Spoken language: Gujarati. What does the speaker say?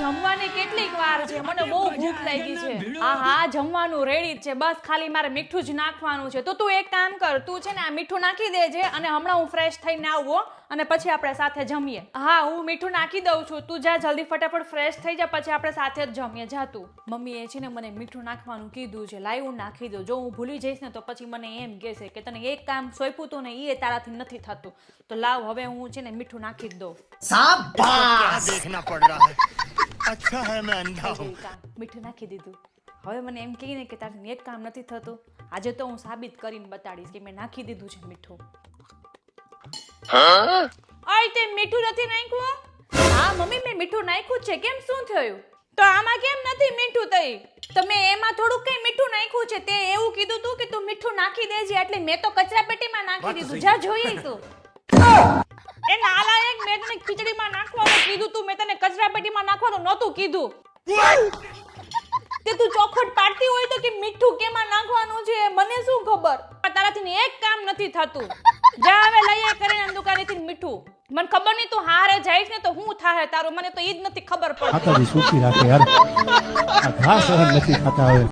જમવાની કેટલીક વાર છે, મને બહુ ભૂખ લાગી છે. હા જમવાનું રેડી જ છે, બસ ખાલી મારે મીઠું જ નાખવાનું છે. તો તું એક કામ કર, તું છે ને આ મીઠું નાખી દેજે અને હમણાં હું ફ્રેશ થઈને આવું અને પછી આપણે સાથે જમીએ. હા હું મીઠું નાખી દઉં છું, તું જા જલ્દી ફટાફટ ફ્રેશ થઈ જા, પછી આપણે સાથે જ જમીએ. જા તું. મમ્મીએ છે ને મને મીઠું નાખવાનું કીધું છે, લાવ હું નાખી દઉં. જો હું ભૂલી જઈશ ને તો પછી મને એમ કહેશે કે તને એક કામ સોંપ્યું તું ને એ તારાથી નથી થતું. તો લાવ હવે હું છે ને મીઠું નાખી જ દઉં. शाबाश देखना पड़ रहा है अच्छा है मैं अंधा हूँ મીઠું નાખી દીધું. હવે મને એમ કહી ને કે તારાથી એક કામ નથી થતું. આજે તો હું સાબિત કરીને બતાડીશ કે મેં નાખી દીધું છે મીઠું. આય તે મીઠું નથી નાખ્યું? હા મમ્મી મેં મીઠું નાખ્યું છે. કેમ શું થયું? તો આમાં કેમ નથી મીઠું થઈ? તમે એમાં થોડું કઈ મીઠું નાખ્યું છે. તે એવું કીધું તું કે તું મીઠું નાખી દેજે, એટલે મેં તો કચરાપેટીમાં નાખી દીધું. જા જોઈએ તું. એ નાલાયક, મેં તને ખીચડીમાં નાખવાનું કીધું તું, મેં તને કચરાપેટીમાં નાખવાનું નહોતું કીધું. તે તું ચોખવટ પાડતી હોય તો કે મીઠું કેમાં નાખવાનું છે મને શું ખબર? તારાથી એક કામ નથી થતું. જા હવે લઈ આ કરીને દુકાનેથી મીઠું. મને ખબર નહીં તું હારે જઈશ ને તો હું થાહે તારું, મને તો ઈ જ નથી ખબર પડતી. માતાજી સુખી રાખે યાર. આ ઘા સહન નથી થતા હવે.